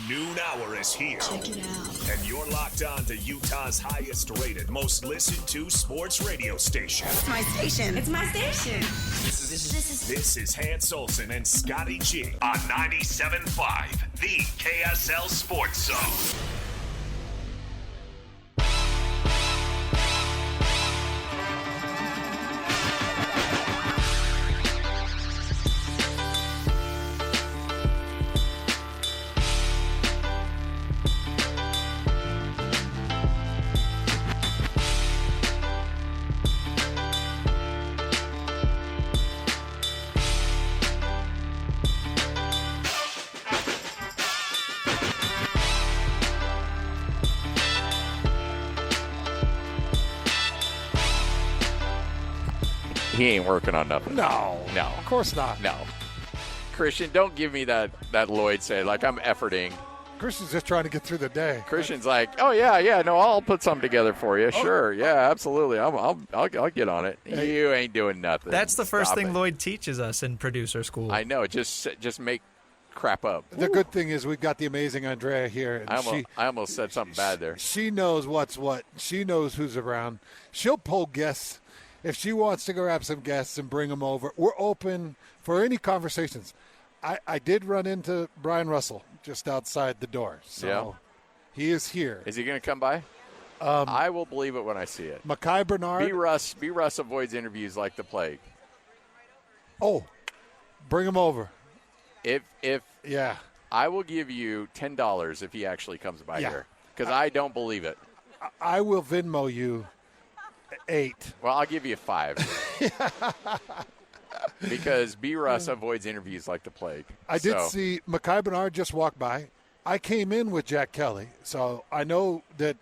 Noon hour is here. Check it out. And you're locked on to Utah's highest rated, most listened to sports radio station. It's my station. It's my station. This is Hans Olsen and Scotty G on 97.5, the KSL Sports Zone. He ain't working on nothing. No. Of course not. No. Christian, don't give me that Lloyd say, like I'm efforting. Christian's just trying to get through the day. Christian's like, oh, yeah, no, I'll put something together for you. Sure, yeah, absolutely. I'll get on it. Hey. You ain't doing nothing. That's the first thing Lloyd teaches us in producer school. I know. Just make crap up. The good thing is we've got the amazing Andrea here. And I almost said something bad there. She knows what's what. She knows who's around. She'll pull guests. If she wants to grab some guests and bring them over, we're open for any conversations. I did run into Brian Russell just outside the door. So He is here. Is he going to come by? I will believe it when I see it. Mekhi Bernard. B. Russ avoids interviews like the plague. Oh, bring him over. If yeah, I will give you $10 if he actually comes by here because I don't believe it. I will Venmo you 8. Well, I'll give you 5. Because B. Russ avoids interviews like the plague. I did see Mekhi Bernard just walk by. I came in with Jack Kelly, so I know that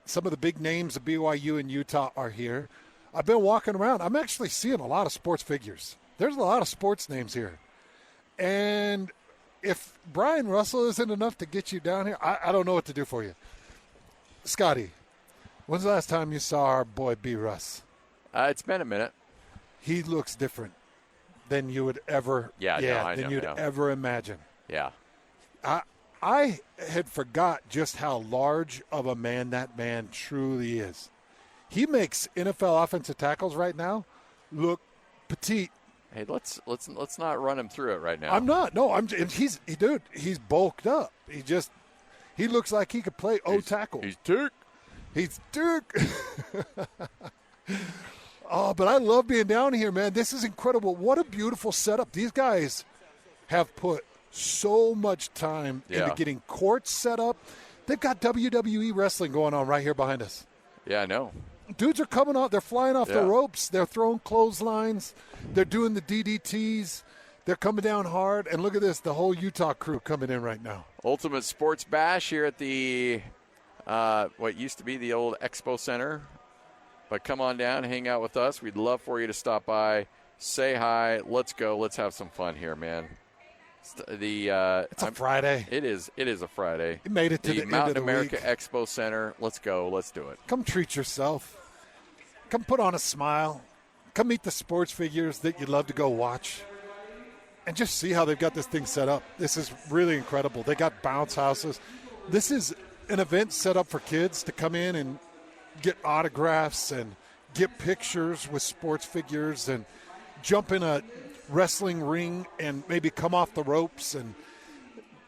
some of the big names of BYU and Utah are here. I've been walking around. I'm actually seeing a lot of sports figures. There's a lot of sports names here. And if Brian Russell isn't enough to get you down here, I don't know what to do for you. Scotty, when's the last time you saw our boy B. Russ? It's been a minute. He looks different than you would ever ever imagine. Yeah. I had forgot just how large of a man that man truly is. He makes NFL offensive tackles right now look petite. Hey, let's not run him through it right now. I'm not. No, he's bulked up. He looks like he could play tackle. He's Dirk. Oh, but I love being down here, man. This is incredible. What a beautiful setup. These guys have put so much time into getting courts set up. They've got WWE wrestling going on right here behind us. Yeah, I know. Dudes are coming out. They're flying off the ropes. They're throwing clotheslines. They're doing the DDTs. They're coming down hard. And look at this, the whole Utah crew coming in right now. Ultimate Sports Bash here at the what used to be the old Expo Center. But come on down, hang out with us. We'd love for you to stop by, say hi. Let's go. Let's have some fun here, man. It's a Friday. It is a Friday. You made it to the end Mountain of the America week. Expo Center. Let's go. Let's do it. Come treat yourself. Come put on a smile. Come meet the sports figures that you'd love to go watch. And just see how they've got this thing set up. This is really incredible. They got bounce houses. This is an event set up for kids to come in and get autographs and get pictures with sports figures and jump in a wrestling ring and maybe come off the ropes and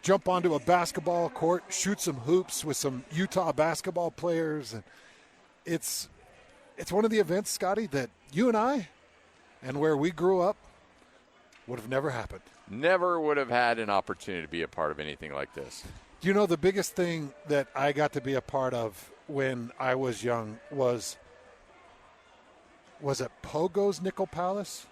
jump onto a basketball court, shoot some hoops with some Utah basketball players. And it's one of the events, Scotty, that you and I and where we grew up would have never happened. Never would have had an opportunity to be a part of anything like this. You know, the biggest thing that I got to be a part of when I was young was it Pogo's Nickel Palace?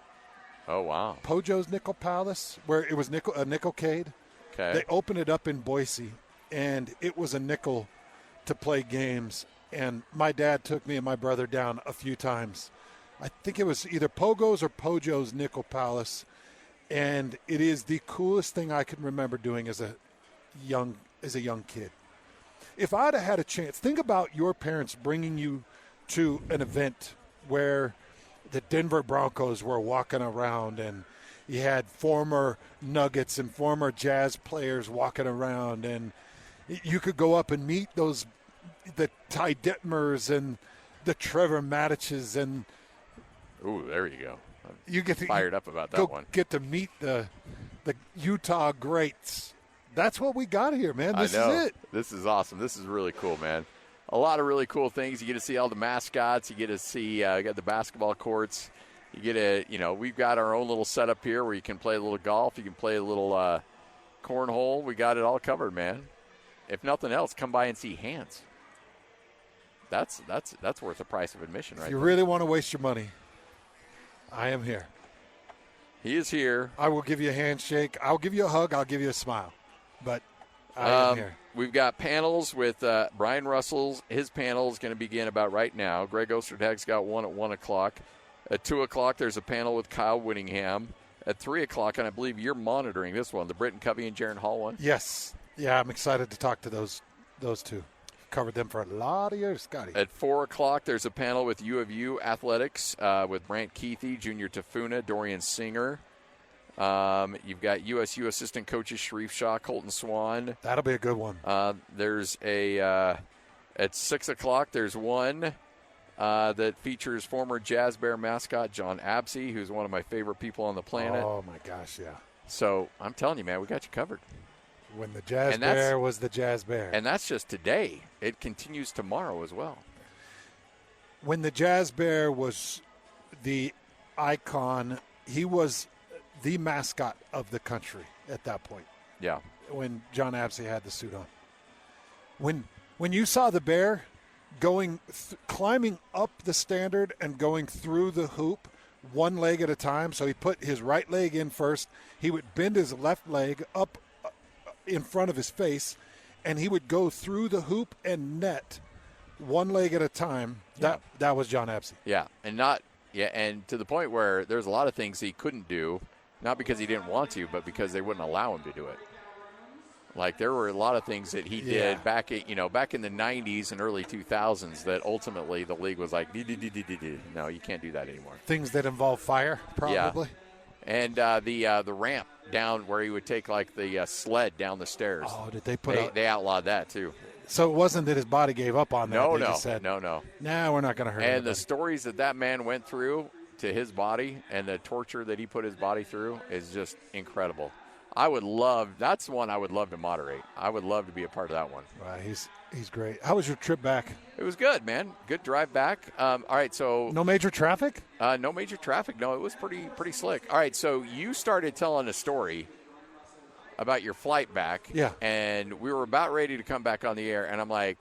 Oh, wow. Pojo's Nickel Palace, where it was a Nickelcade. Okay. They opened it up in Boise, and it was a nickel to play games. And my dad took me and my brother down a few times. I think it was either Pogo's or Pojo's Nickel Palace. And it is the coolest thing I can remember doing as a young kid. If I'd have had a chance, think about your parents bringing you to an event where the Denver Broncos were walking around and You had former Nuggets and former Jazz players walking around, and you could go up and meet the Ty Detmers and the Trevor Matiches, and ooh, there you go. You get to fired up about that one. Get to meet the Utah greats. That's what we got here, man. This is it. This is awesome. This is really cool, man. A lot of really cool things. You get to see all the mascots. You get to see you got the basketball courts. You get to, we've got our own little setup here where you can play a little golf. You can play a little cornhole. We got it all covered, man. If nothing else, come by and see hands. That's worth the price of admission, right? If you really want to waste your money, I am here. He is here. I will give you a handshake. I'll give you a hug. I'll give you a smile. But I am here. We've got panels with Brian Russell's. His panel is going to begin about right now. Greg Ostertag's got one at 1 o'clock. At 2 o'clock, there's a panel with Kyle Whittingham. At 3 o'clock, and I believe you're monitoring this one, the Britton Covey and Jaron Hall one. Yes. Yeah, I'm excited to talk to those two. Covered them for a lot of years, Scotty. At 4 o'clock, there's a panel with U of U Athletics with Brant Keithy, Junior Tafuna, Dorian Singer. You've got USU assistant coaches Sharif Shah, Colton Swan. That'll be a good one. There's at 6 o'clock, there's one that features former Jazz Bear mascot John Absey, who's one of my favorite people on the planet. Oh, my gosh, yeah. So I'm telling you, man, we got you covered. When the Jazz Bear was the Jazz Bear. And that's just today. It continues tomorrow as well. When the Jazz Bear was the icon, he was the mascot of the country at that point. Yeah. When John Absey had the suit on. When you saw the bear climbing up the standard and going through the hoop one leg at a time, so he put his right leg in first, he would bend his left leg up in front of his face, and he would go through the hoop and net one leg at a time. Yeah. That was John Absey. Yeah, and to the point where there's a lot of things he couldn't do, not because he didn't want to, but because they wouldn't allow him to do it. Like there were a lot of things that he did back in the 90s and early 2000s that ultimately the league was like, no, you can't do that anymore. Things that involve fire, probably. Yeah. And the ramp down where he would take like the sled down the stairs. Oh, did they they outlawed that too. So it wasn't that his body gave up on that. No. Nah, we're not going to hurt anybody. And the stories that man went through to his body and the torture that he put his body through is just incredible. That's one I would love to moderate. I would love to be a part of that one. Wow, he's great. How was your trip back? It was good, man. Good drive back. All right, so no major traffic? No major traffic. No, it was pretty slick. All right, so you started telling a story about your flight back. Yeah. And we were about ready to come back on the air, and I'm like,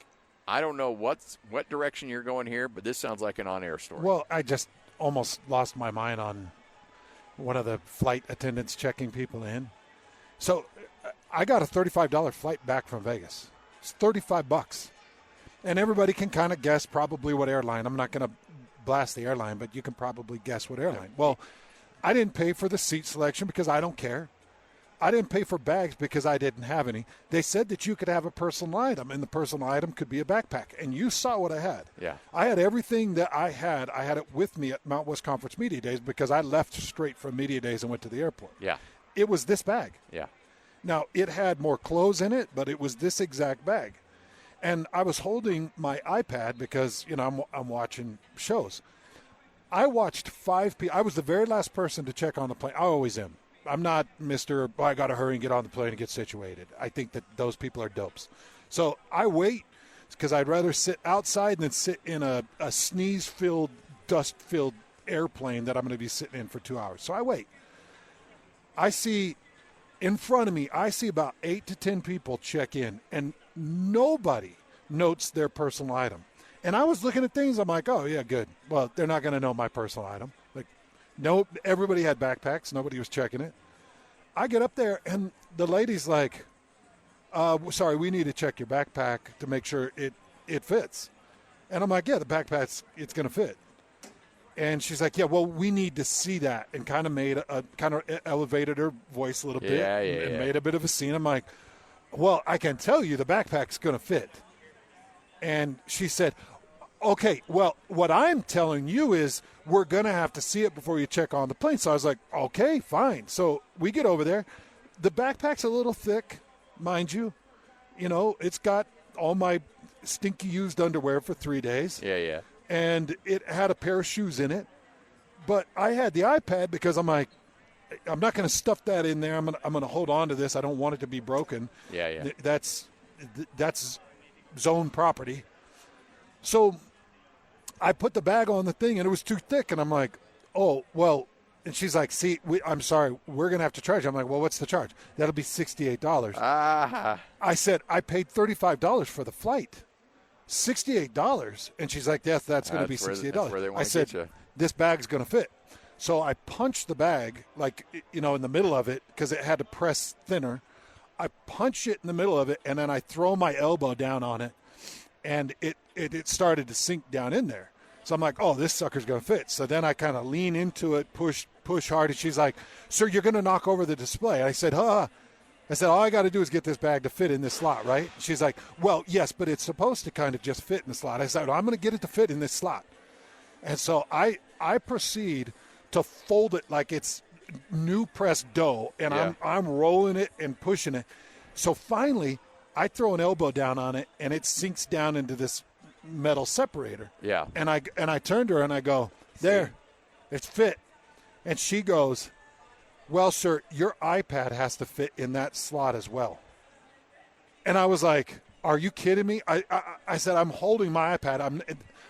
I don't know what direction you're going here, but this sounds like an on-air story. Well, I just almost lost my mind on one of the flight attendants checking people in. So I got a $35 flight back from Vegas. It's $35. And everybody can kind of guess probably what airline. I'm not going to blast the airline, but you can probably guess what airline. Well, I didn't pay for the seat selection because I don't care. I didn't pay for bags because I didn't have any. They said that you could have a personal item, and the personal item could be a backpack. And you saw what I had. Yeah. I had everything that I had it with me at Mount West Conference Media Days because I left straight from Media Days and went to the airport. Yeah. It was this bag. Yeah. Now, it had more clothes in it, but it was this exact bag. And I was holding my iPad because, I'm watching shows. I watched 5 people. I was the very last person to check on the plane. I always am. I'm not Mr. I got to hurry and get on the plane and get situated. I think that those people are dopes. So I wait because I'd rather sit outside than sit in a sneeze-filled, dust-filled airplane that I'm going to be sitting in for 2 hours. So I wait. I see in front of me, I see about 8 to 10 people check in, and nobody notes their personal item. And I was looking at things. I'm like, oh, yeah, good. Well, they're not going to know my personal item. Like, no, everybody had backpacks. Nobody was checking it. I get up there, and the lady's like, sorry, we need to check your backpack to make sure it fits. And I'm like, yeah, the backpack's it's going to fit. And she's like, yeah, well, we need to see that, and kind of elevated her voice a little bit and made a bit of a scene. I'm like, well, I can tell you the backpack's going to fit. And she said, Okay, well, what I'm telling you is we're going to have to see it before you check on the plane. So I was like, okay, fine. So we get over there. The backpack's a little thick, mind you. You know, it's got all my stinky used underwear for 3 days. Yeah. And it had a pair of shoes in it. But I had the iPad because I'm like, I'm not going to stuff that in there. I'm going to hold on to this. I don't want it to be broken. Yeah. That's zone property. So I put the bag on the thing, and it was too thick. And I'm like, oh, well. And she's like, see, I'm sorry, we're going to have to charge. I'm like, well, what's the charge? That'll be $68. I said, I paid $35 for the flight. $68. And she's like, yes, that's going to be $68. That's where they want I to said, get you. This bag's going to fit. So I punched the bag, like, you know, in the middle of it because it had to press thinner. I punch it in the middle of it, and then I throw my elbow down on it, and it started to sink down in there. So I'm like, oh, this sucker's going to fit. So then I kind of lean into it, push hard, and she's like, sir, you're going to knock over the display. I said, huh? I said, all I got to do is get this bag to fit in this slot, right? She's like, well, yes, but it's supposed to kind of just fit in the slot. I said, well, I'm going to get it to fit in this slot. And so I proceed to fold it like it's new pressed dough, and I'm rolling it and pushing it. So finally, I throw an elbow down on it, and it sinks down into this metal separator. Yeah. And I turned to her and I go, there, it's fit. And she goes, well, sir, your iPad has to fit in that slot as well. And I was like, are you kidding me? I said, I'm holding my iPad.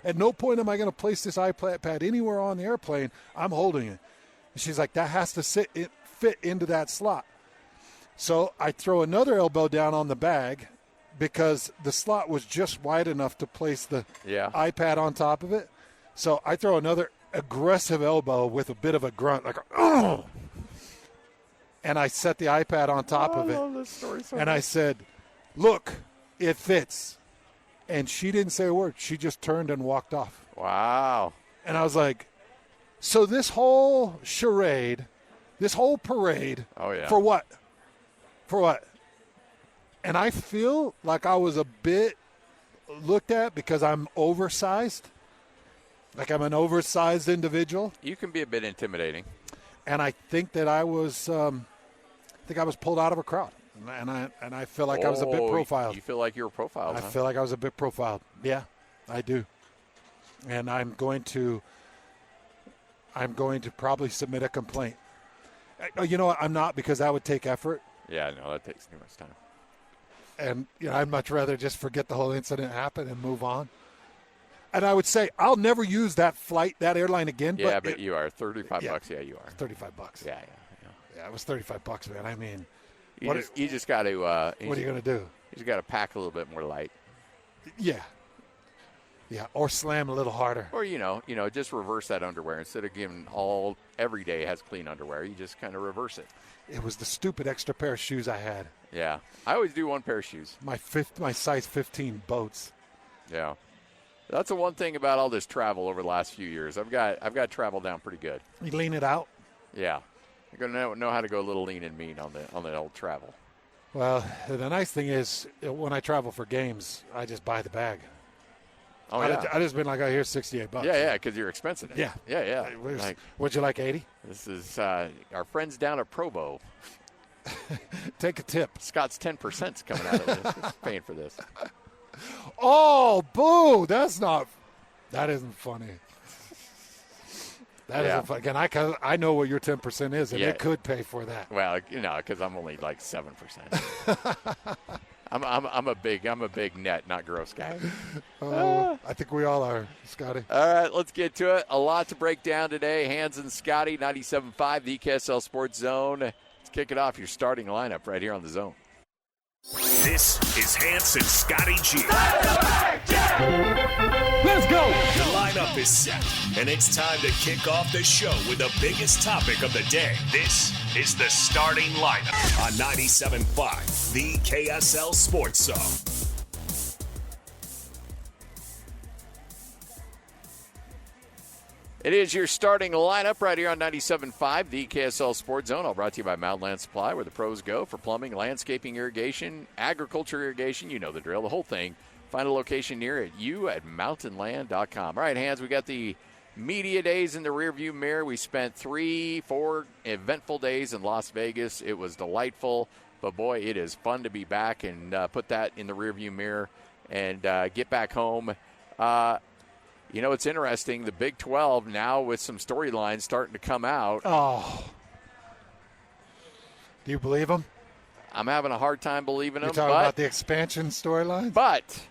At no point am I going to place this iPad anywhere on the airplane. I'm holding it. And she's like, that has to fit into that slot. So I throw another elbow down on the bag because the slot was just wide enough to place the iPad on top of it. So I throw another aggressive elbow with a bit of a grunt, like, oh! And I set the iPad on top of it. I love this story so and much. I said, look, it fits. And she didn't say a word. She just turned and walked off. Wow. And I was like, so this whole charade, this whole parade, for what? For what? And I feel like I was a bit looked at because I'm oversized. Like I'm an oversized individual. You can be a bit intimidating. And I think that I was pulled out of a crowd. And I feel like I was a bit profiled. You feel like you were profiled, I huh? feel like I was a bit profiled. Yeah, I do. And I'm going to probably submit a complaint. You know what? I'm not, because that would take effort. Yeah, no, that takes too much time. And I'd much rather just forget the whole incident happened and move on. And I would say I'll never use that airline again. Yeah, but you are $35. Yeah, you are $35. Yeah. Yeah, it was $35, man. I mean, you just got to. What are you going to do? You just got to pack a little bit more light. Yeah, or slam a little harder. Or just reverse that underwear instead of giving every day has clean underwear. You just kind of reverse it. It was the stupid extra pair of shoes I had. Yeah, I always do one pair of shoes. My size 15 boats. Yeah. That's the one thing about all this travel over the last few years. I've got travel down pretty good. You lean it out? Yeah. You're going to know how to go a little lean and mean on the old travel. Well, the nice thing is when I travel for games, I just buy the bag. Oh, yeah. I just been like, oh, here's $68. Yeah, because you're expensing it. Yeah. Would you like 80? This is our friends down at Provo. Take a tip. Scott's 10%'s coming out of this. He's paying for this. Oh, boo! That isn't funny. That isn't funny. Again, I know what your 10% is, and it could pay for that. Well, because I'm only like 7%. I'm a big net, not gross guy. I think we all are, Scotty. All right, let's get to it. A lot to break down today. Hans and Scotty, 97.5, the KSL Sports Zone. Let's kick it off. Your starting lineup right here on the Zone. This is Hans and Scotty G. Let's go! The lineup is set, and it's time to kick off the show with the biggest topic of the day. This is the starting lineup on 97.5, the KSL Sports Zone. It is your starting lineup right here on 97.5, the KSL Sports Zone. All brought to you by Mountain Supply, where the pros go for plumbing, landscaping, irrigation, agriculture irrigation. You know the drill, the whole thing. Find a location near you at mountainland.com. All right, Hans, we got the media days in the rearview mirror. We spent 3-4 eventful days in Las Vegas. It was delightful, but boy, it is fun to be back and put that in the rearview mirror and get back home. It's interesting. The Big 12 now with some storylines starting to come out. Oh. Do you believe them? I'm having a hard time believing them. You're talking about the expansion storylines? But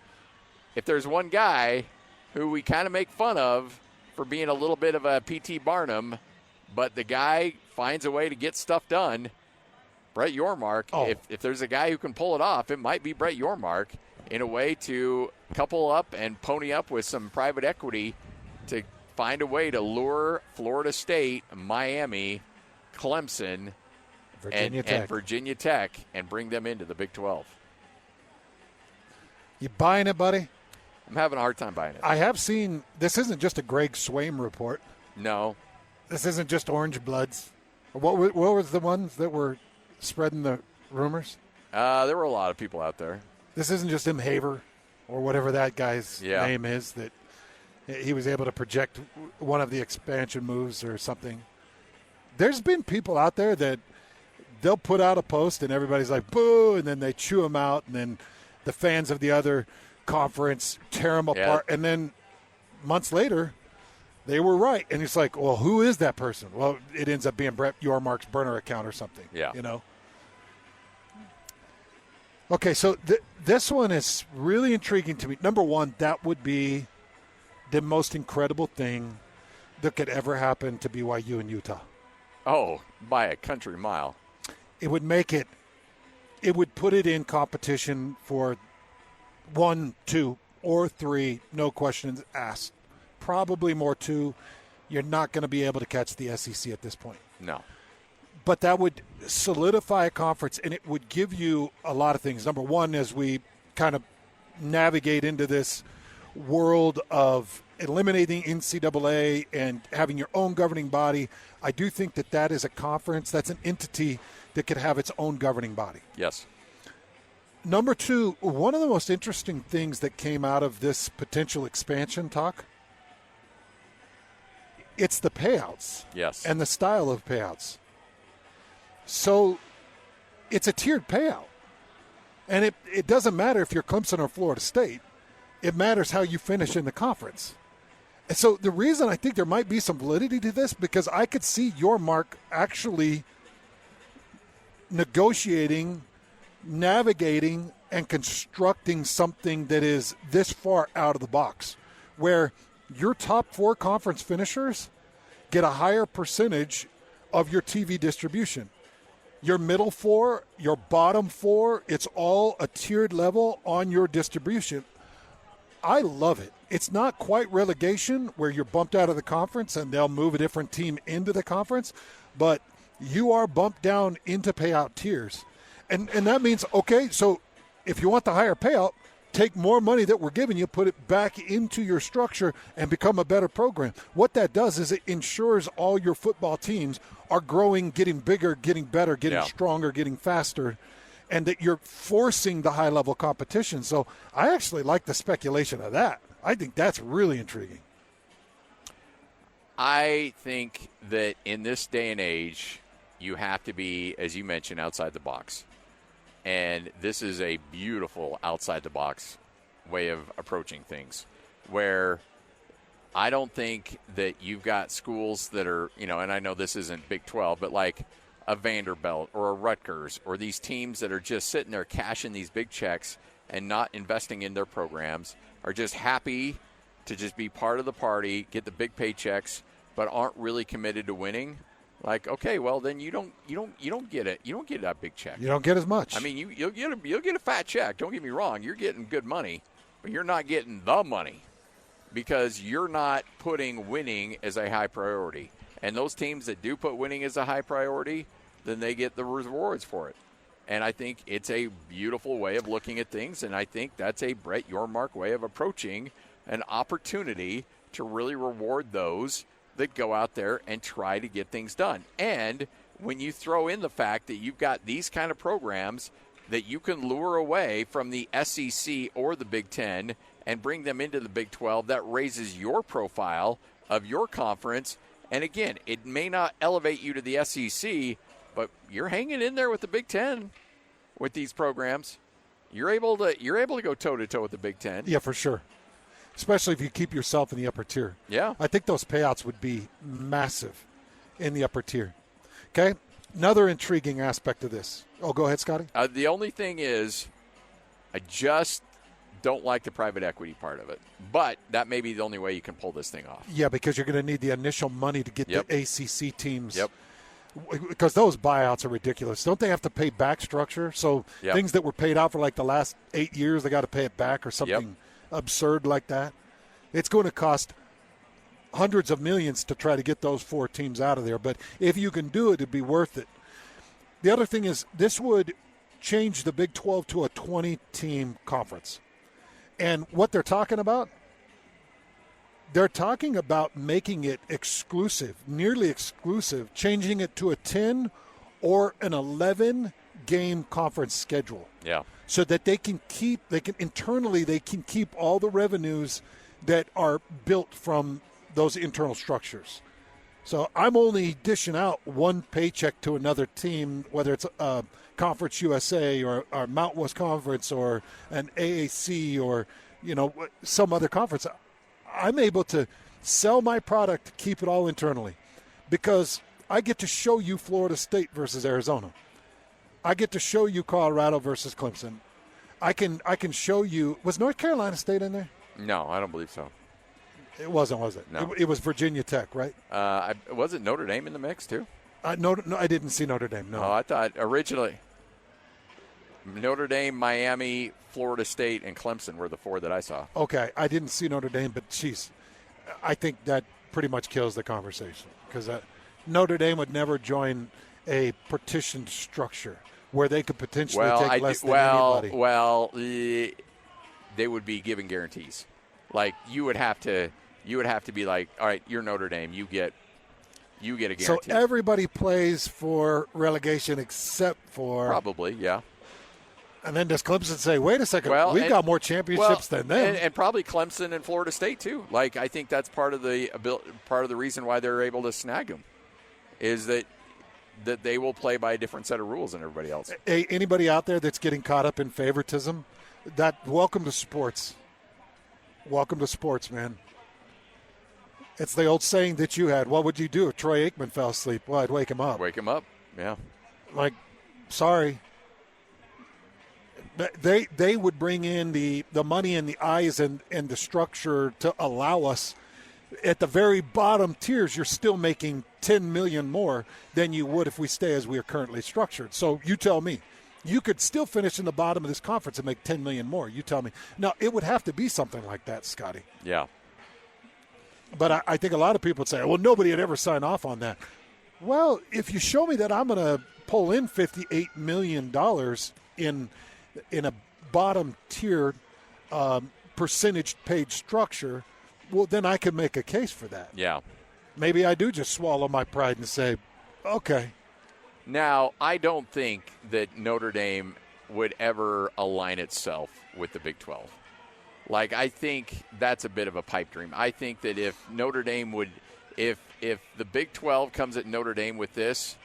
if there's one guy who we kind of make fun of for being a little bit of a P.T. Barnum, but the guy finds a way to get stuff done, Brett Yormark. Oh. If there's a guy who can pull it off, it might be Brett Yormark in a way to couple up and pony up with some private equity to find a way to lure Florida State, Miami, Clemson, and Virginia Tech and bring them into the Big 12. You buying it, buddy? I'm having a hard time buying it. I have seen – this isn't just a Greg Swaim report. No. This isn't just Orange Bloods. What was the ones that were spreading the rumors? There were a lot of people out there. This isn't just Im Haver or whatever that guy's name is that he was able to project one of the expansion moves or something. There's been people out there that they'll put out a post and everybody's like, boo, and then they chew them out, and then the fans of the other – conference tear them apart, and then months later they were right, and it's like, well, who is that person? Well, it ends up being Brett Yormark's burner account or something. Okay, so this one is really intriguing to me. Number one, that would be the most incredible thing that could ever happen to BYU in Utah. Oh, by a country mile. It would make it would put it in competition for 1, 2, or 3, no questions asked. Probably more 2. You're not going to be able to catch the SEC at this point. No. But that would solidify a conference, and it would give you a lot of things. Number one, as we kind of navigate into this world of eliminating NCAA and having your own governing body, I do think that is a conference, that's an entity that could have its own governing body. Yes. Number 2, one of the most interesting things that came out of this potential expansion talk, it's the payouts. Yes. And the style of payouts. So it's a tiered payout. And it doesn't matter if you're Clemson or Florida State. It matters how you finish in the conference. And so the reason I think there might be some validity to this, because I could see Yormark actually negotiating, navigating, and constructing something that is this far out of the box, where your top 4 conference finishers get a higher percentage of your TV distribution. Your middle 4, your bottom 4, it's all a tiered level on your distribution. I love it. It's not quite relegation where you're bumped out of the conference and they'll move a different team into the conference, but you are bumped down into payout tiers. And that means, okay, so if you want the higher payout, take more money that we're giving you, put it back into your structure, and become a better program. What that does is it ensures all your football teams are growing, getting bigger, getting better, getting stronger, getting faster, and that you're forcing the high-level competition. So I actually like the speculation of that. I think that's really intriguing. I think that in this day and age, you have to be, as you mentioned, outside the box. And this is a beautiful outside-the-box way of approaching things, where I don't think that you've got schools that are, and I know this isn't Big 12, but like a Vanderbilt or a Rutgers or these teams that are just sitting there cashing these big checks and not investing in their programs, are just happy to just be part of the party, get the big paychecks, but aren't really committed to winning. Like, okay, well then you don't get it. You don't get that big check. You don't get as much. I mean, you'll get a fat check. Don't get me wrong. You're getting good money, but you're not getting the money because you're not putting winning as a high priority. And those teams that do put winning as a high priority, then they get the rewards for it. And I think it's a beautiful way of looking at things, and I think that's a Brett Yormark way of approaching an opportunity to really reward those that go out there and try to get things done. And when you throw in the fact that you've got these kind of programs that you can lure away from the SEC or the Big Ten and bring them into the Big 12. That raises your profile of your conference. And again, it may not elevate you to the SEC, but you're hanging in there with the Big Ten with these programs. You're able to go toe-to-toe with the Big Ten. Yeah, for sure. Especially if you keep yourself in the upper tier. Yeah. I think those payouts would be massive in the upper tier. Okay? Another intriguing aspect of this. Oh, go ahead, Scotty. The only thing is I just don't like the private equity part of it. But that may be the only way you can pull this thing off. Yeah, because you're going to need the initial money to get the ACC teams. Yep. Because those buyouts are ridiculous. Don't they have to pay back structure? So things that were paid out for like the last 8 years, they got to pay it back or something absurd like that. It's going to cost hundreds of millions to try to get those 4 teams out of there. But if you can do it, it'd be worth it. The other thing is this would change the Big 12 to a 20-team conference. And what they're talking about making it exclusive, nearly exclusive, changing it to a 10 or an 11-game conference schedule. Yeah. So that they can keep all the revenues that are built from those internal structures. So I'm only dishing out one paycheck to another team, whether it's Conference USA or Mountain West Conference or an AAC or some other conference. I'm able to sell my product to keep it all internally because I get to show you Florida State versus Arizona. I get to show you Colorado versus Clemson. I can show you. Was North Carolina State in there? No, I don't believe so. It wasn't, was it? No. It was Virginia Tech, right? Was it Notre Dame in the mix too? No, I didn't see Notre Dame. No. Oh, I thought originally Notre Dame, Miami, Florida State, and Clemson were the 4 that I saw. Okay, I didn't see Notre Dame, but geez, I think that pretty much kills the conversation because Notre Dame would never join a partitioned structure where they could potentially take less than anybody. Well, they would be given guarantees. Like you would have to be like, all right, you're Notre Dame, you get a guarantee. So everybody plays for relegation except for probably, yeah. And then does Clemson say, wait a second, we've got more championships than them? And probably Clemson and Florida State, too. Like, I think that's part of the reason why they're able to snag them is that they will play by a different set of rules than everybody else. Hey, anybody out there that's getting caught up in favoritism, welcome to sports. Welcome to sports, man. It's the old saying that you had. What would you do if Troy Aikman fell asleep? Well, I'd wake him up. Wake him up, yeah. Like, sorry. They would bring in the money and the eyes and the structure to allow us. At the very bottom tiers, you're still making $10 million more than you would if we stay as we are currently structured. So you tell me. You could still finish in the bottom of this conference and make $10 million more. You tell me. Now, it would have to be something like that, Scotty. Yeah. But I think a lot of people would say, well, nobody would ever sign off on that. Well, if you show me that I'm going to pull in $58 million in a bottom tier percentage paid structure, well, then I can make a case for that. Yeah. Maybe I do just swallow my pride and say, okay. Now, I don't think that Notre Dame would ever align itself with the Big 12. Like, I think that's a bit of a pipe dream. I think that if Notre Dame would – if the Big 12 comes at Notre Dame with this,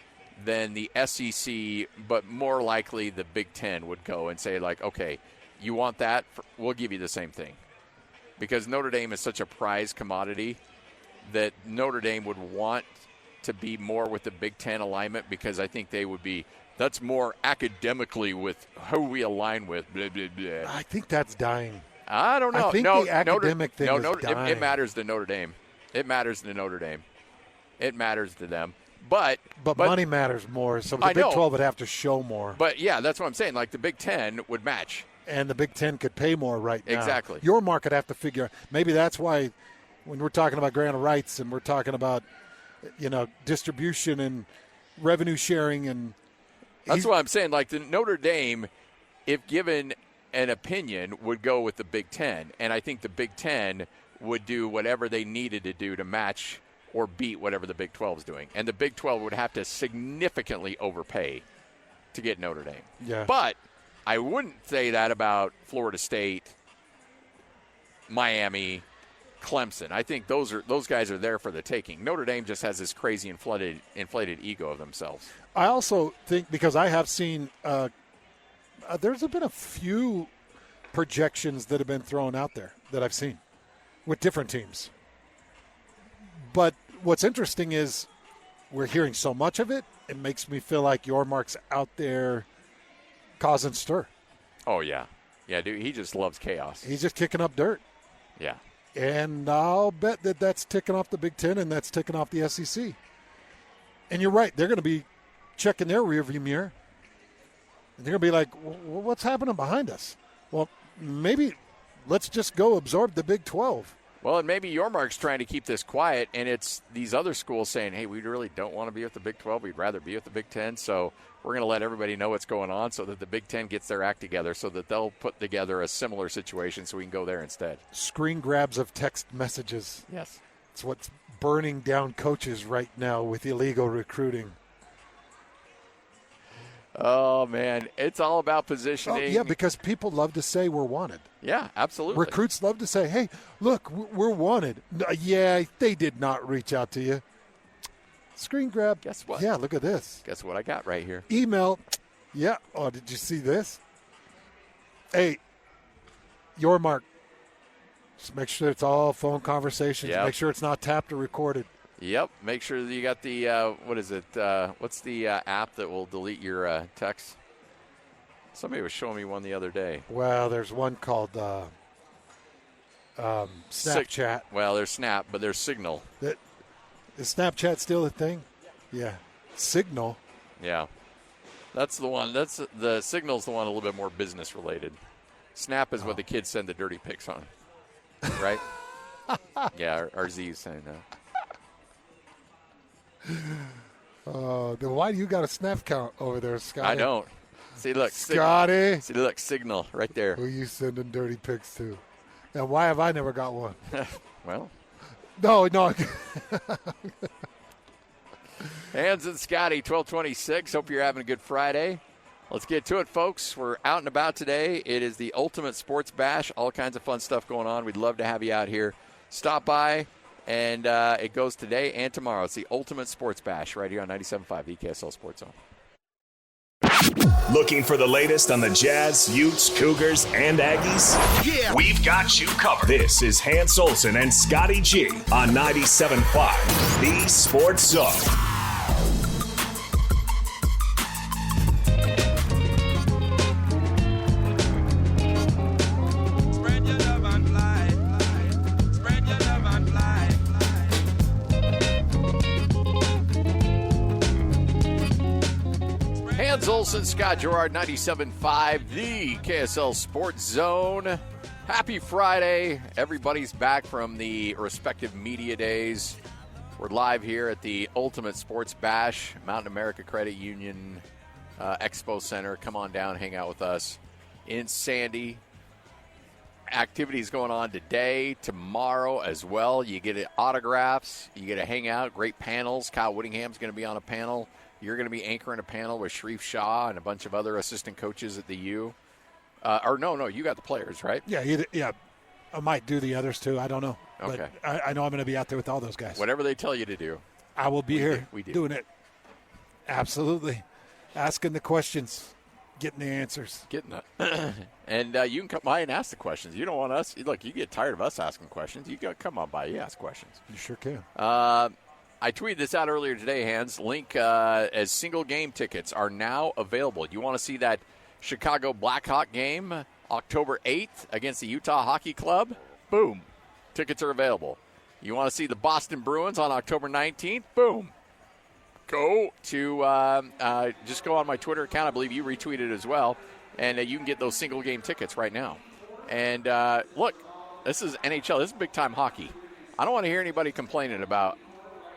then the SEC, but more likely the Big 10 would go and say, like, okay, you want that? We'll give you the same thing. Because Notre Dame is such a prized commodity that Notre Dame would want to be more with the Big 10 alignment because I think they would be – that's more academically with who we align with. Blah, blah, blah. I think that's dying. I don't know. I think the academic thing is dying. It matters to Notre Dame. It matters to Notre Dame. It matters to them. But money matters more, so the Big 12 would have to show more. But, yeah, that's what I'm saying. Like, the Big 10 would match. And the Big 10 could pay more right now. Exactly. Your market have to figure – maybe that's why when we're talking about grant of rights and we're talking about, distribution and revenue sharing and – That's what I'm saying. Like, the Notre Dame, if given an opinion, would go with the Big 10. And I think the Big 10 would do whatever they needed to do to match or beat whatever the Big 12 is doing. And the Big 12 would have to significantly overpay to get Notre Dame. Yeah. But I wouldn't say that about Florida State, Miami, Clemson. I think those guys are there for the taking. Notre Dame just has this crazy inflated ego of themselves. I also think, because I have seen there's been a few projections that have been thrown out there that I've seen with different teams. But what's interesting is we're hearing so much of it, it makes me feel like Yormark's out there causing stir. Oh, yeah. Yeah, dude, he just loves chaos. He's just kicking up dirt. Yeah. And I'll bet that's ticking off the Big Ten and that's ticking off the SEC. And you're right. They're going to be checking their rearview mirror. And they're going to be like, what's happening behind us? Well, maybe let's just go absorb the Big 12. Well, and maybe Yormark's trying to keep this quiet, and it's these other schools saying, hey, we really don't want to be with the Big 12. We'd rather be with the Big 10. So we're going to let everybody know what's going on so that the Big 10 gets their act together so that they'll put together a similar situation so we can go there instead. Screen grabs of text messages. Yes. It's what's burning down coaches right now with illegal recruiting. Oh, man. It's all about positioning. Oh, yeah, because people love to say we're wanted. Yeah, absolutely. Recruits love to say, hey, look, we're wanted. No, yeah, they did not reach out to you. Screen grab. Guess what? Yeah, look at this. Guess what I got right here? Email. Yeah. Oh, did you see this? Hey, Yormark. Just make sure it's all phone conversations. Yep. Make sure it's not tapped or recorded. Yep. Make sure that you got the, what is it? What's the app that will delete your text? Somebody was showing me one the other day. Well, there's one called Snapchat. Well, there's Snap, but there's Signal. Is Snapchat still a thing? Yeah. Signal. Yeah. That's the one. That's the Signal's the one a little bit more business related. Snap is what the kids send the dirty pics on. Right? Yeah, our Z is saying that. Then why do you got a snap count over there, Scotty? I don't. See, look. Scotty. See, look, Signal right there. Who you sending dirty pics to? And why have I never got one? Well. No. Hans and Scotty, 1226. Hope you're having a good Friday. Let's get to it, folks. We're out and about today. It is the Ultimate Sports Bash. All kinds of fun stuff going on. We'd love to have you out here. Stop by, and it goes today and tomorrow. It's the Ultimate Sports Bash right here on 97.5, the KSL Sports Zone. Looking for the latest on the Jazz, Utes, Cougars, and Aggies? Yeah! We've got you covered. This is Hans Olsen and Scotty G on 97.5, the Sports Zone. Hans Olsen, Scott Gerard, 97.5, the KSL Sports Zone. Happy Friday. Everybody's back from the respective media days. We're live here at the Ultimate Sports Bash, Mountain America Credit Union Expo Center. Come on down, hang out with us in Sandy. Activities going on today, tomorrow as well. You get autographs, you get to hang out, great panels. Kyle Whittingham's going to be on a panel. You're going to be anchoring a panel with Sharif Shah and a bunch of other assistant coaches at the U. No, you got the players, right? Yeah. I might do the others too. I don't know. Okay. But I know I'm going to be out there with all those guys. Whatever they tell you to do. I will be here do. doing it. Absolutely. Asking the questions, getting the answers. Getting it. And you can come by and ask the questions. You don't want us. Look, you get tired of us asking questions. You go, come on by. You ask questions. You sure can. I tweeted this out earlier today, Hans. Link as single game tickets are now available. You want to see that Chicago Blackhawk game October 8th against the Utah Hockey Club? Boom. Tickets are available. You want to see the Boston Bruins on October 19th? Boom. Go to just go on my Twitter account. I believe you retweeted as well. And you can get those single game tickets right now. And look, this is NHL. This is big-time hockey. I don't want to hear anybody complaining about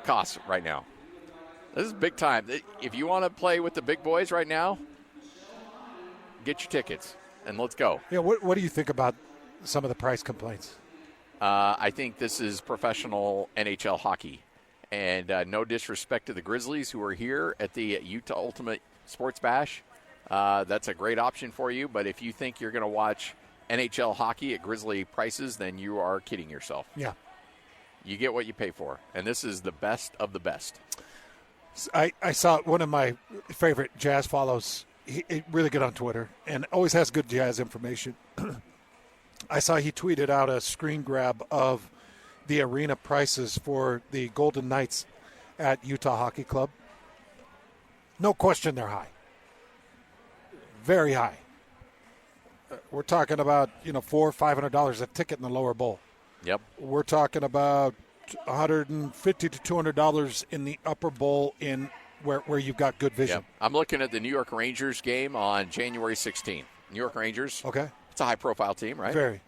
costs right now. This is big time. If you want to play with the big boys right now, get your tickets and let's go. Yeah, what do you think about some of the price complaints? I think this is professional NHL hockey. And no disrespect to the Grizzlies who are here at the Utah Ultimate Sports Bash. that's a great option for you. But if you think you're going to watch NHL hockey at Grizzly prices, then you are kidding yourself. Yeah. You get what you pay for, and this is the best of the best. I saw one of my favorite jazz follows. He really good on Twitter and always has good jazz information. I saw he tweeted out a screen grab of the arena prices for the Golden Knights at Utah Hockey Club. No question they're high. Very high. We're talking about, $400 or $500 a ticket in the lower bowl. Yep. We're talking about $150 to $200 in the upper bowl in where you've got good vision. Yep. I'm looking at the New York Rangers game on January 16th. New York Rangers. Okay. It's a high-profile team, right? Very.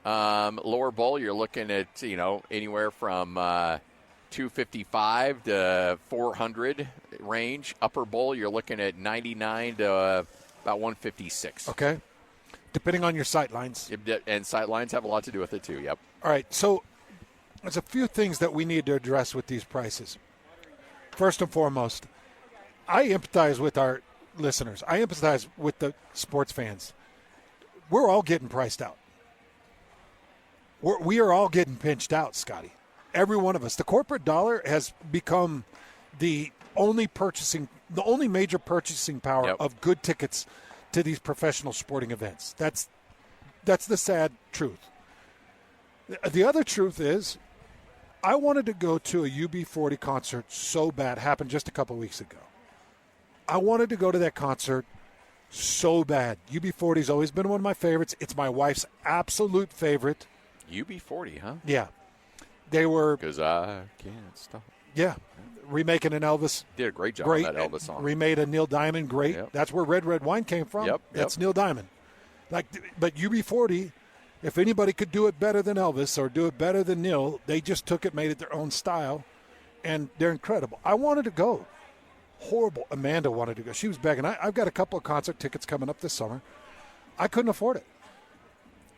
Lower bowl, you're looking at, anywhere from 255 to 400 range. Upper bowl, you're looking at 99 to about 156. Okay. Depending on your sight lines. And sight lines have a lot to do with it, too. Yep. All right. So there's a few things that we need to address with these prices. First and foremost, I empathize with our listeners. I empathize with the sports fans. We're all getting priced out. We are all getting pinched out, Scotty. Every one of us. The corporate dollar has become the only major purchasing power of good tickets to these professional sporting events. That's the sad truth. The other truth is, I wanted to go to a UB40 concert so bad. Happened just a couple weeks ago. I wanted to go to that concert so bad. UB40's always been one of my favorites. It's my wife's absolute favorite. UB40, huh? Yeah. They were... Because I can't stop. Yeah. Remaking an Elvis. Did a great job on that Elvis song. Remade a Neil Diamond. Great. Yep. That's where Red Red Wine came from. Yep. That's Neil Diamond. But UB40, if anybody could do it better than Elvis or do it better than Neil, they just took it, made it their own style, and they're incredible. I wanted to go. Horrible. Amanda wanted to go. She was begging. I've got a couple of concert tickets coming up this summer. I couldn't afford it.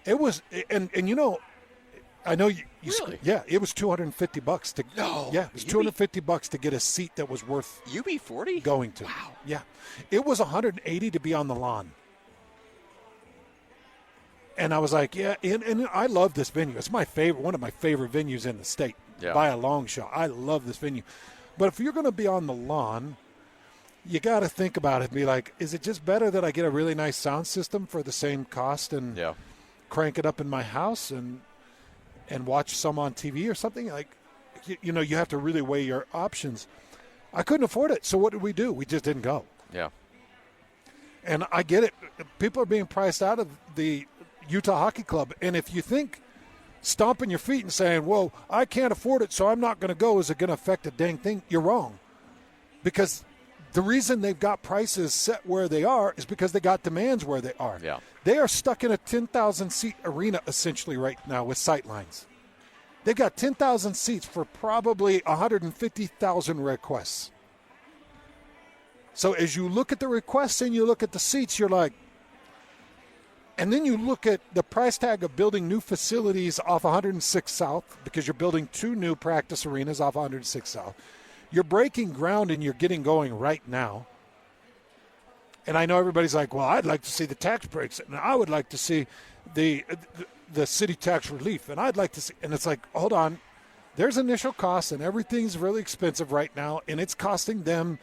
It was, and I know you really? Yeah, it was $250 to. No. Yeah, it was $250 to get a seat that was worth UB40 going to. Wow. Yeah, it was $180 to be on the lawn. And I was like, yeah, and I love this venue. It's one of my favorite venues in the state by a long shot. I love this venue. But if you're going to be on the lawn, you got to think about it and be like, is it just better that I get a really nice sound system for the same cost and crank it up in my house and watch some on TV or something? Like, you have to really weigh your options. I couldn't afford it. So what did we do? We just didn't go. Yeah. And I get it. People are being priced out of the Utah Hockey Club. And if you think stomping your feet and saying, well, I can't afford it, so I'm not going to go, is it going to affect a dang thing? You're wrong. Because the reason they've got prices set where they are is because they got demands where they are. Yeah. They are stuck in a 10,000-seat arena essentially right now with sightlines. They've got 10,000 seats for probably 150,000 requests. So as you look at the requests and you look at the seats, you're like, and then you look at the price tag of building new facilities off 106 South, because you're building 2 new practice arenas off 106 South. You're breaking ground and you're getting going right now. And I know everybody's like, well, I'd like to see the tax breaks, and I would like to see the city tax relief, and I'd like to see, and it's like, hold on, there's initial costs, and everything's really expensive right now, and it's costing them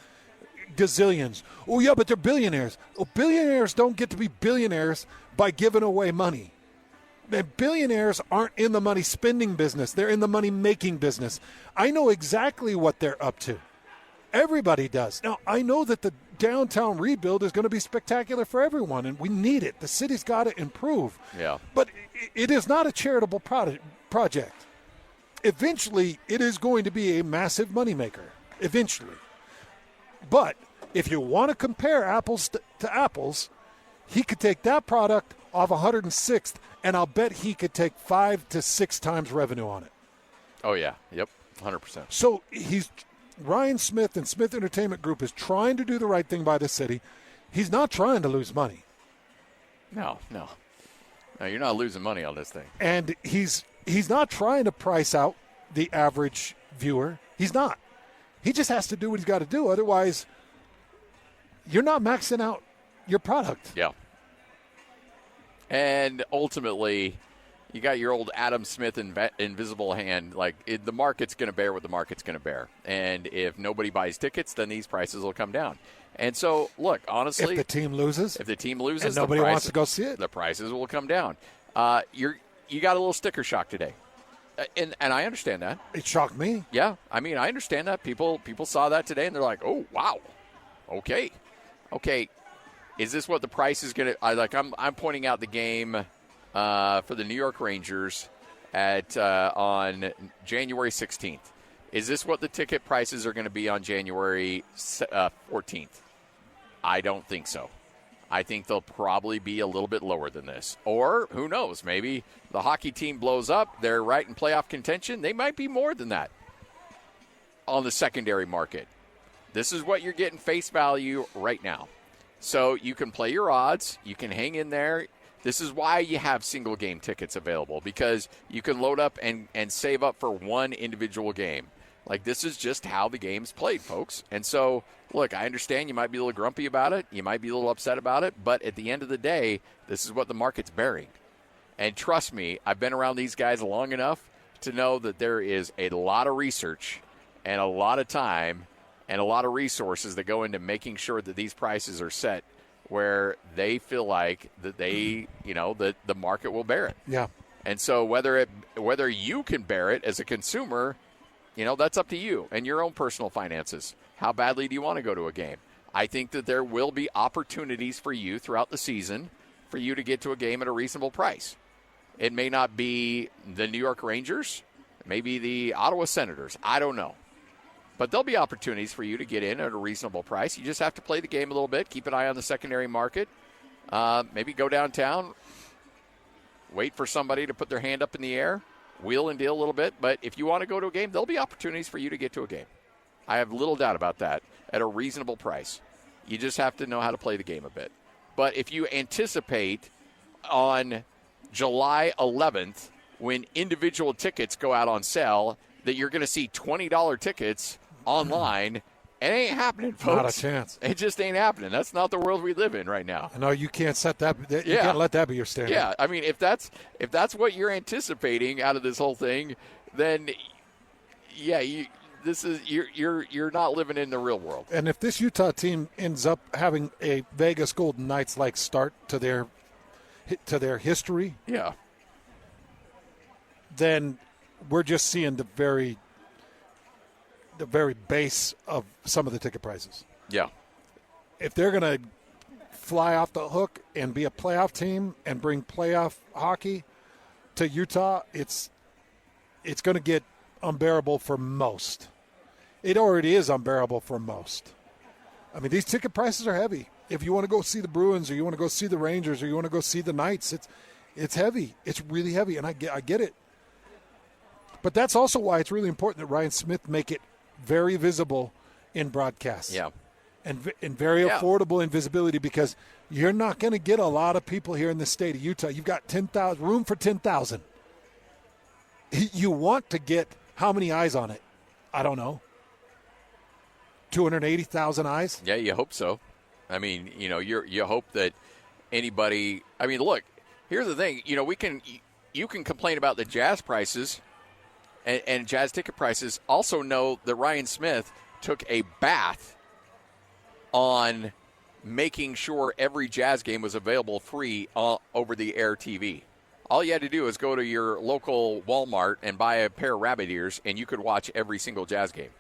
gazillions. Oh, yeah, but they're billionaires. Well, billionaires don't get to be billionaires by giving away money. And billionaires aren't in the money spending business. They're in the money making business. I know exactly what they're up to. Everybody does. Now, I know that the downtown rebuild is going to be spectacular for everyone, and we need it. The city's got to improve. Yeah. But it is not a charitable project. Eventually, it is going to be a massive moneymaker. Eventually. But if you want to compare apples to apples, he could take that product off 106th, and I'll bet he could take 5 to 6 times revenue on it. Oh, yeah. Yep. 100%. So Ryan Smith and Smith Entertainment Group is trying to do the right thing by the city. He's not trying to lose money. No, you're not losing money on this thing. And he's not trying to price out the average viewer. He's not. He just has to do what he's got to do. Otherwise, you're not maxing out your product. Yeah. And ultimately, you got your old Adam Smith invisible hand. Like, the market's going to bear what the market's going to bear. And if nobody buys tickets, then these prices will come down. And so, look, honestly, if the team loses, and nobody wants to go see it, the prices will come down. You got a little sticker shock today. And I understand that. It shocked me. Yeah, I mean, I understand that. People saw that today, and they're like, oh, wow. Okay. Is this what the price is going to – I'm pointing out the game for the New York Rangers on January 16th. Is this what the ticket prices are going to be on January 14th? I don't think so. I think they'll probably be a little bit lower than this. Or, who knows, maybe the hockey team blows up. They're right in playoff contention. They might be more than that on the secondary market. This is what you're getting face value right now. So you can play your odds. You can hang in there. This is why you have single-game tickets available, because you can load up and save up for one individual game. Like, this is just how the game's played, folks. And so, look, I understand you might be a little grumpy about it. You might be a little upset about it. But at the end of the day, this is what the market's bearing. And trust me, I've been around these guys long enough to know that there is a lot of research and a lot of time and a lot of resources that go into making sure that these prices are set where they feel like that they, that the market will bear it. Yeah. And so whether you can bear it as a consumer, that's up to you and your own personal finances. How badly do you want to go to a game? I think that there will be opportunities for you throughout the season for you to get to a game at a reasonable price. It may not be the New York Rangers, maybe the Ottawa Senators. I don't know. But there'll be opportunities for you to get in at a reasonable price. You just have to play the game a little bit, keep an eye on the secondary market, maybe go downtown, wait for somebody to put their hand up in the air, wheel and deal a little bit. But if you want to go to a game, there'll be opportunities for you to get to a game. I have little doubt about that at a reasonable price. You just have to know how to play the game a bit. But if you anticipate on July 11th, when individual tickets go out on sale, that you're going to see $20 tickets online, it ain't happening, folks. Not a chance. It just ain't happening. That's not the world we live in right now. No, you can't set that. You can't let that be your standard. Yeah, I mean, if that's what you're anticipating out of this whole thing, then you're not living in the real world. And if this Utah team ends up having a Vegas Golden Knights-like start to their history, then we're just seeing the very base of some of the ticket prices. Yeah. If they're going to fly off the hook and be a playoff team and bring playoff hockey to Utah, it's going to get unbearable for most. It already is unbearable for most. I mean, these ticket prices are heavy. If you want to go see the Bruins or you want to go see the Rangers or you want to go see the Knights, it's heavy. It's really heavy, and I get it. But that's also why it's really important that Ryan Smith make it very visible in broadcasts. Yeah. And very affordable in visibility, because you're not going to get a lot of people here in the state of Utah. You've got 10,000 room for 10,000. You want to get how many eyes on it? I don't know. 280,000 eyes? Yeah, you hope so. I mean, you hope that anybody. I mean, look. Here's the thing. You can complain about the Jazz prices. And Jazz ticket prices. Also know that Ryan Smith took a bath on making sure every Jazz game was available free over-the-air TV. All you had to do is go to your local Walmart and buy a pair of rabbit ears, and you could watch every single Jazz game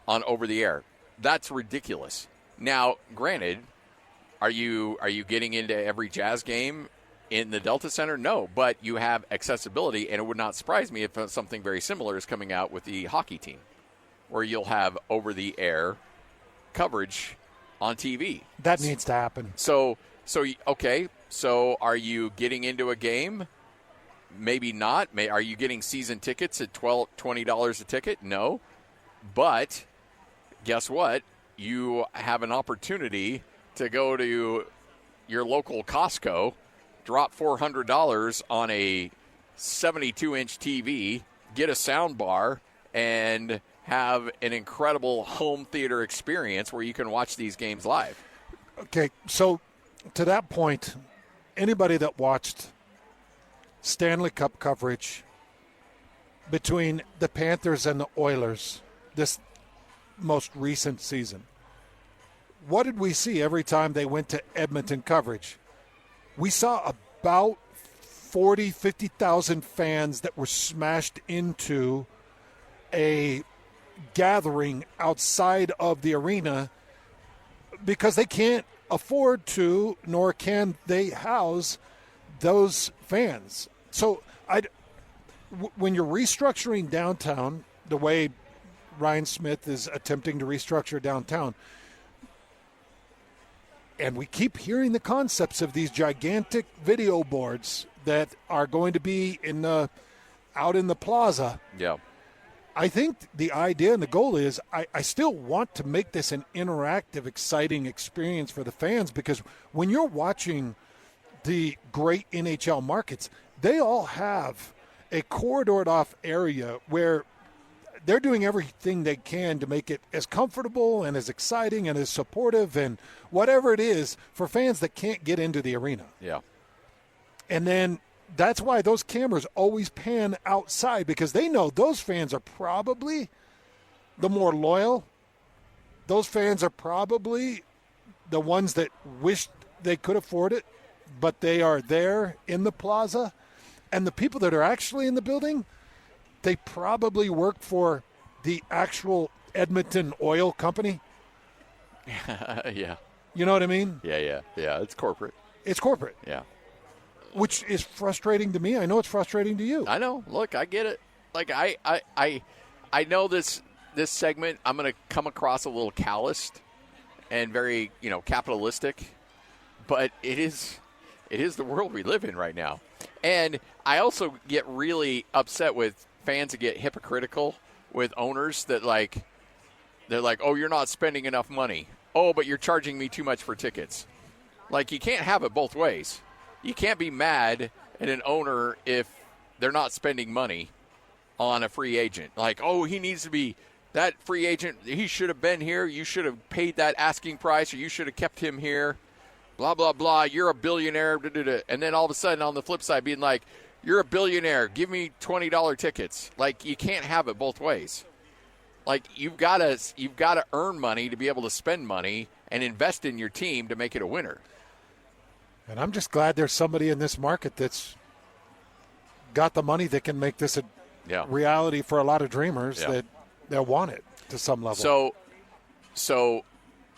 on over-the-air. That's ridiculous. Now, granted, are you getting into every Jazz game in the Delta Center? No, but you have accessibility, and it would not surprise me if something very similar is coming out with the hockey team, where you'll have over-the-air coverage on TV. That needs to happen. So okay, so are you getting into a game? Maybe not. Are you getting season tickets at $20 a ticket? No. But guess what? You have an opportunity to go to your local Costco, drop $400 on a 72-inch TV, get a sound bar, and have an incredible home theater experience where you can watch these games live. Okay, so to that point, anybody that watched Stanley Cup coverage between the Panthers and the Oilers this most recent season, what did we see every time they went to Edmonton coverage? We saw about 40, 50,000 fans that were smashed into a gathering outside of the arena because they can't afford to, nor can they house those fans. So when you're restructuring downtown the way Ryan Smith is attempting to restructure downtown, and we keep hearing the concepts of these gigantic video boards that are going to be out in the plaza. Yeah. I think the idea and the goal is I still want to make this an interactive, exciting experience for the fans, because when you're watching the great NHL markets, they all have a corridored off area where they're doing everything they can to make it as comfortable and as exciting and as supportive and whatever it is for fans that can't get into the arena. Yeah. And then that's why those cameras always pan outside, because they know those fans are probably the more loyal. Those fans are probably the ones that wish they could afford it, but they are there in the plaza. And the people that are actually in the building, they probably work for the actual Edmonton Oil Company. Yeah. You know what I mean? Yeah. It's corporate. It's corporate. Yeah. Which is frustrating to me. I know it's frustrating to you. I know. Look, I get it. Like I know this segment, I'm going to come across a little calloused and very, capitalistic, but it is the world we live in right now. And I also get really upset with fans that get hypocritical with owners that they're like, oh, you're not spending enough money. Oh, but you're charging me too much for tickets. Like, you can't have it both ways. You can't be mad at an owner if they're not spending money on a free agent. Like, oh, he needs to be that free agent. He should have been here. You should have paid that asking price, or you should have kept him here. Blah, blah, blah. You're a billionaire. And then all of a sudden on the flip side being like, you're a billionaire. Give me $20 tickets. Like, you can't have it both ways. Like, you've got to earn money to be able to spend money and invest in your team to make it a winner. And I'm just glad there's somebody in this market that's got the money that can make this a reality for a lot of dreamers that want it to some level. So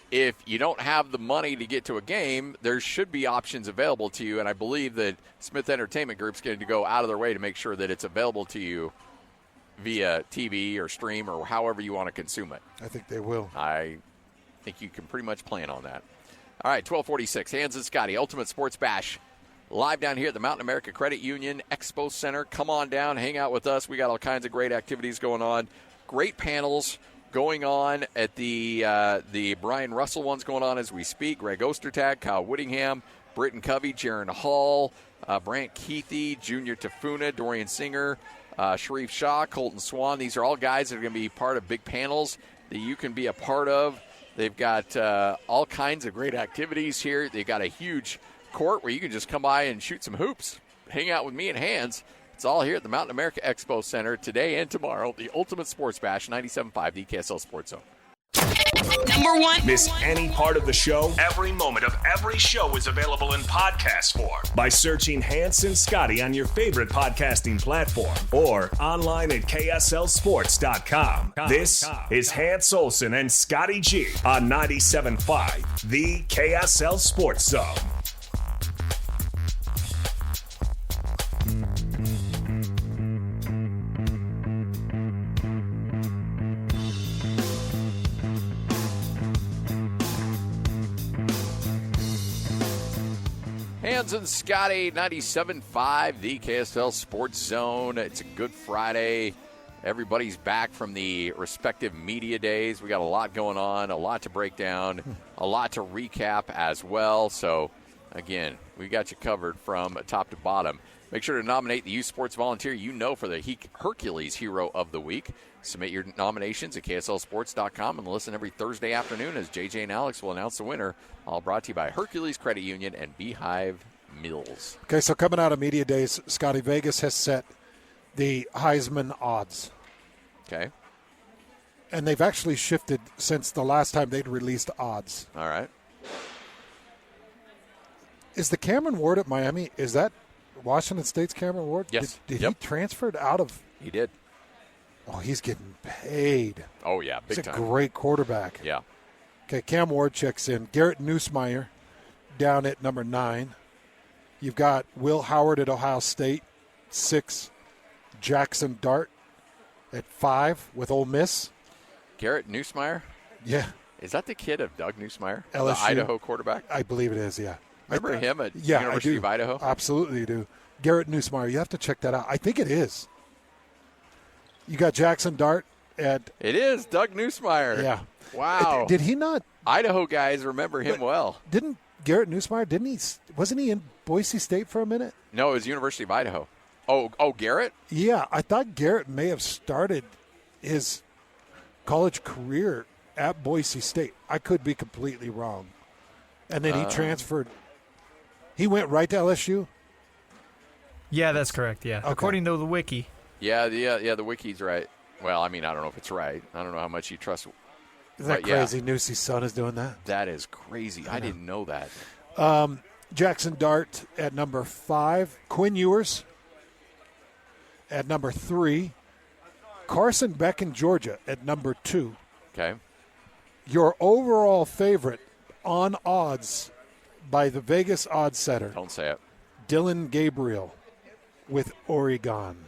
if you don't have the money to get to a game, there should be options available to you, and I believe that Smith Entertainment Group's going to go out of their way to make sure that it's available to you via TV or stream or however you want to consume it. I think they will. I think you can pretty much plan on that. All right, 1246, Hans and Scotty, Ultimate Sports Bash, live down here at the Mountain America Credit Union Expo Center. Come on down, hang out with us. We got all kinds of great activities going on. Great panels going on at the Brian Russell one's going on as we speak. Greg Ostertag, Kyle Whittingham, Britton Covey, Jaron Hall, Brant Keithy, Junior Tafuna, Dorian Singer, Sharif Shah, Colton Swan. These are all guys that are going to be part of big panels that you can be a part of. They've got all kinds of great activities here. They've got a huge court where you can just come by and shoot some hoops, hang out with me and Hans. It's all here at the Mountain America Expo Center today and tomorrow. The Ultimate Sports Bash, 97.5, the KSL Sports Zone. Number one. Miss any part of the show? Every moment of every show is available in podcast form by searching Hans and Scotty on your favorite podcasting platform or online at KSLSports.com. This is Hans Olsen and Scotty G on 97.5, the KSL Sports Zone. Hans and Scotty, 97.5, the KSL Sports Zone. It's a good Friday. Everybody's back from the respective media days. We got a lot going on, a lot to break down, a lot to recap as well. So Again, we got you covered from top to bottom. Make sure to nominate the youth sports volunteer you know for the Hercules Hero of the Week. Submit your nominations at KSLSports.com and listen every Thursday afternoon as JJ and Alex will announce the winner. All brought to you by Hercules Credit Union and Beehive Mills. Okay, so coming out of Media Days, Scotty, Vegas has set the Heisman odds. Okay. And they've actually shifted since the last time they'd released odds. All right. Is the Cameron Ward at Miami, is that Washington State's Cameron Ward? Yes. Did he transferred out of? He did. Oh, he's getting paid. Oh, yeah, big he's time. He's a great quarterback. Yeah. Okay, Cam Ward checks in. Garrett Nussmeier down at number 9. You've got Will Howard at Ohio State, 6. Jackson Dart at 5 with Ole Miss. Garrett Nussmeier? Yeah. Is that the kid of Doug Nussmeier, LSU. the Idaho quarterback? I believe it is, yeah. Remember him at University of Idaho? Absolutely you do. Garrett Nussmeier, you have to check that out. I think it is. You got Jackson Dart at... It is, Doug Nussmeier. Yeah. Wow. Did he not... Idaho guys remember him well. Didn't Garrett Nussmeier, wasn't he in Boise State for a minute? No, it was University of Idaho. Oh, Garrett? Yeah, I thought Garrett may have started his college career at Boise State. I could be completely wrong. And then he transferred. He went right to LSU? Yeah, that's correct, yeah. Okay. According to the wiki. Yeah, the wiki's right. Well, I mean, I don't know if it's right. I don't know how much you trust. Isn't that crazy? Nussie's son is doing that? That is crazy. I didn't know that. Jackson Dart at number 5. Quinn Ewers at number 3. Carson Beck in Georgia at number 2. Okay. Your overall favorite on odds by the Vegas odds setter. Don't say it. Dylan Gabriel with Oregon.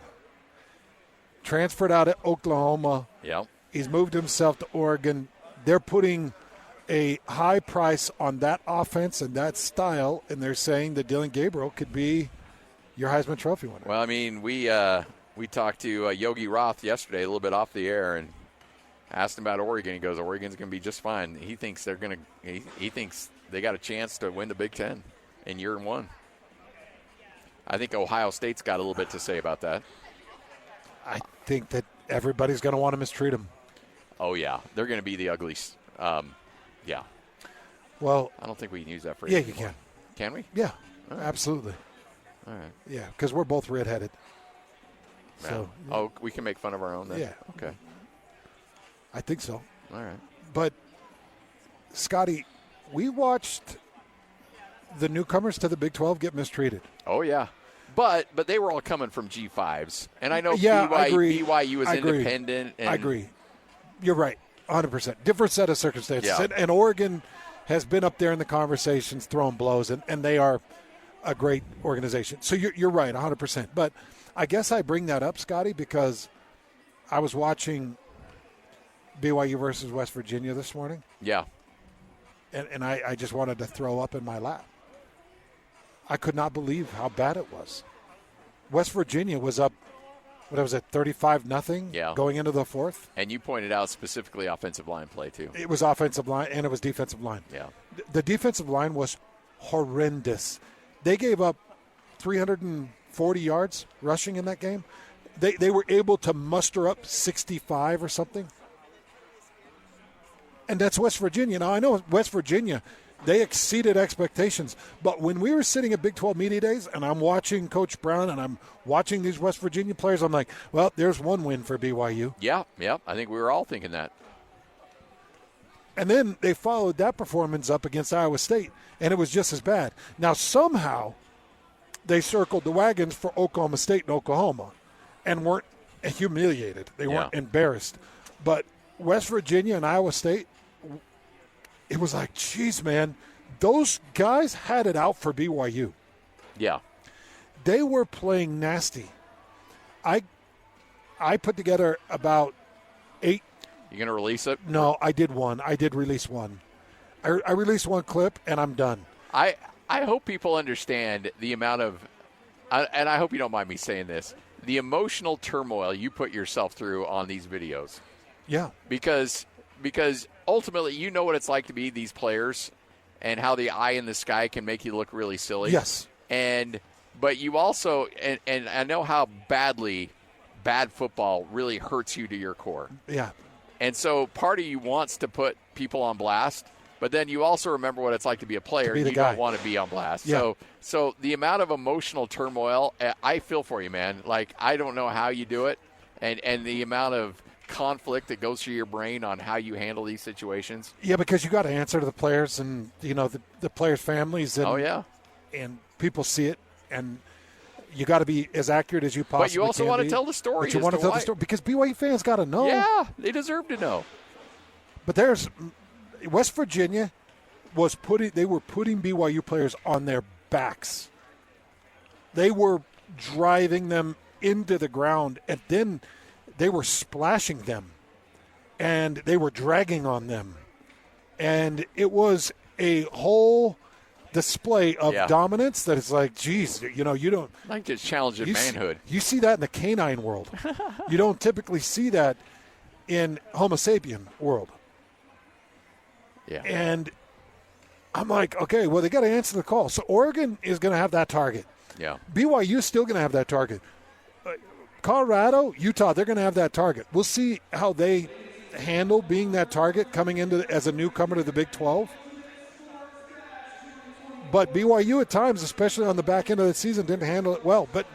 Transferred out of Oklahoma. Yep. He's moved himself to Oregon. They're putting a high price on that offense and that style, and they're saying that Dylan Gabriel could be your Heisman Trophy winner. Well, I mean, we talked to Yogi Roth yesterday, a little bit off the air, and asked him about Oregon. He goes, Oregon's going to be just fine. He thinks they're going to. He thinks they got a chance to win the Big Ten in year 1. I think Ohio State's got a little bit to say about that. I think that everybody's going to want to mistreat him. Oh yeah, they're going to be the uglies. Yeah. Well, I don't think we can use that phrase. Yeah, anymore. you can. Can we? Yeah, absolutely. All right. Yeah, because we're both redheaded. So. Oh, we can make fun of our own then? Yeah. Okay. I think so. All right. But, Scotty, we watched the newcomers to the Big 12 get mistreated. Oh, yeah. But they were all coming from G5s. And I know I agree. BYU was independent. I agree. You're right, 100%. Different set of circumstances. Yeah. And Oregon has been up there in the conversations, throwing blows, and they are a great organization. So you're right, 100%. But I guess I bring that up, Scotty, because I was watching BYU versus West Virginia this morning. Yeah. And I just wanted to throw up in my lap. I could not believe how bad it was. West Virginia was up, 35-0 going into the 4th? And you pointed out specifically offensive line play, too. It was offensive line, and it was defensive line. Yeah. The defensive line was horrendous. They gave up 340 yards rushing in that game. They were able to muster up 65 or something. And that's West Virginia. Now, I know West Virginia, they exceeded expectations. But when we were sitting at Big 12 Media Days, and I'm watching Coach Brown and I'm watching these West Virginia players, I'm like, well, there's one win for BYU. Yeah. I think we were all thinking that. And then they followed that performance up against Iowa State, and it was just as bad. Now, somehow they circled the wagons for Oklahoma State and Oklahoma and weren't humiliated. They weren't embarrassed. But West Virginia and Iowa State, it was like, geez, man, those guys had it out for BYU. Yeah. They were playing nasty. I put together about 8. You going to release it? No, I did one. I did release one. I released one clip, and I'm done. I hope people understand the amount of, and I hope you don't mind me saying this, the emotional turmoil you put yourself through on these videos. Yeah. Because ultimately you know what it's like to be these players, and how the eye in the sky can make you look really silly. Yes. But you also, and I know how bad football really hurts you to your core. Yeah. And so part of you wants to put people on blast, but then you also remember what it's like to be a player. To be the you guy. don't want to be on blast. Yeah. So the amount of emotional turmoil, I feel for you, man. Like, I don't know how you do it, and the amount of conflict that goes through your brain on how you handle these situations. Yeah, because you got to answer to the players and, the players' families. And, Oh, yeah. And people see it, and you got to be as accurate as you possibly can. But you also want to tell the story. But you want to tell the story because BYU fans got to know. Yeah, they deserve to know. But West Virginia were putting BYU players on their backs. They were driving them into the ground, and then they were splashing them, and they were dragging on them. And it was a whole display of dominance that is like, geez, you don't. Like just challenging manhood. You see that in the canine world. You don't typically see that in Homo sapien world. Yeah. And I'm like, okay, well, they got to answer the call. So Oregon is going to have that target. Yeah. BYU is still going to have that target. Colorado, Utah, they're going to have that target. We'll see how they handle being that target coming into as a newcomer to the Big 12. But BYU at times, especially on the back end of the season, didn't handle it well. But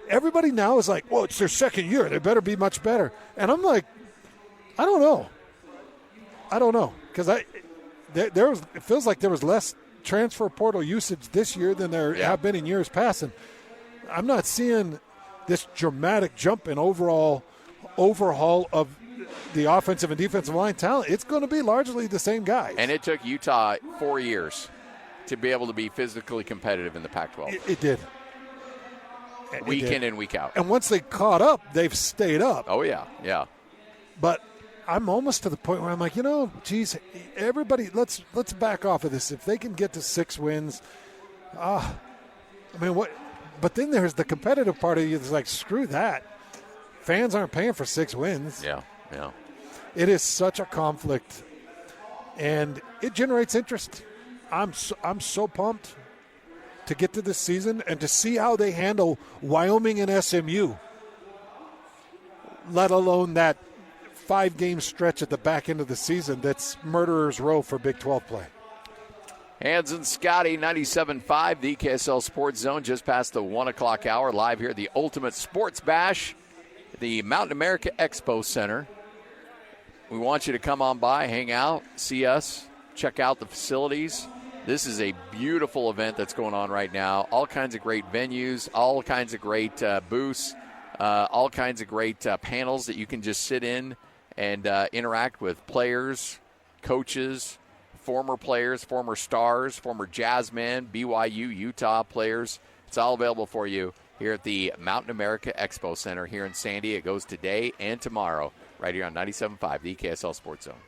everybody now is like, well, it's their second year. They better be much better. And I'm like, I don't know. Because it feels like there was less transfer portal usage this year than there have been in years past. And I'm not seeing this dramatic jump in overhaul of the offensive and defensive line talent. It's going to be largely the same guys. And it took Utah 4 years to be able to be physically competitive in the Pac-12. It did. Week in and week out. And once they caught up, they've stayed up. Oh, yeah, yeah. But I'm almost to the point where I'm like, geez, everybody, let's back off of this. If they can get to 6 wins, what? But then there's the competitive part of you that's like, screw that. Fans aren't paying for 6 wins. Yeah, yeah. It is such a conflict, and it generates interest. I'm so pumped to get to this season and to see how they handle Wyoming and SMU, let alone that 5-game stretch at the back end of the season that's murderer's row for Big 12 play. Hans and Scotty, 97.5, the KSL Sports Zone, just past the 1 o'clock hour, live here at the Ultimate Sports Bash, the Mountain America Expo Center. We want you to come on by, hang out, see us, check out the facilities. This is a beautiful event that's going on right now. All kinds of great venues, all kinds of great booths, all kinds of great panels that you can just sit in and interact with players, coaches, former players, former stars, former Jazzmen, BYU, Utah players. It's all available for you here at the Mountain America Expo Center here in Sandy. It goes today and tomorrow right here on 97.5, the KSL Sports Zone.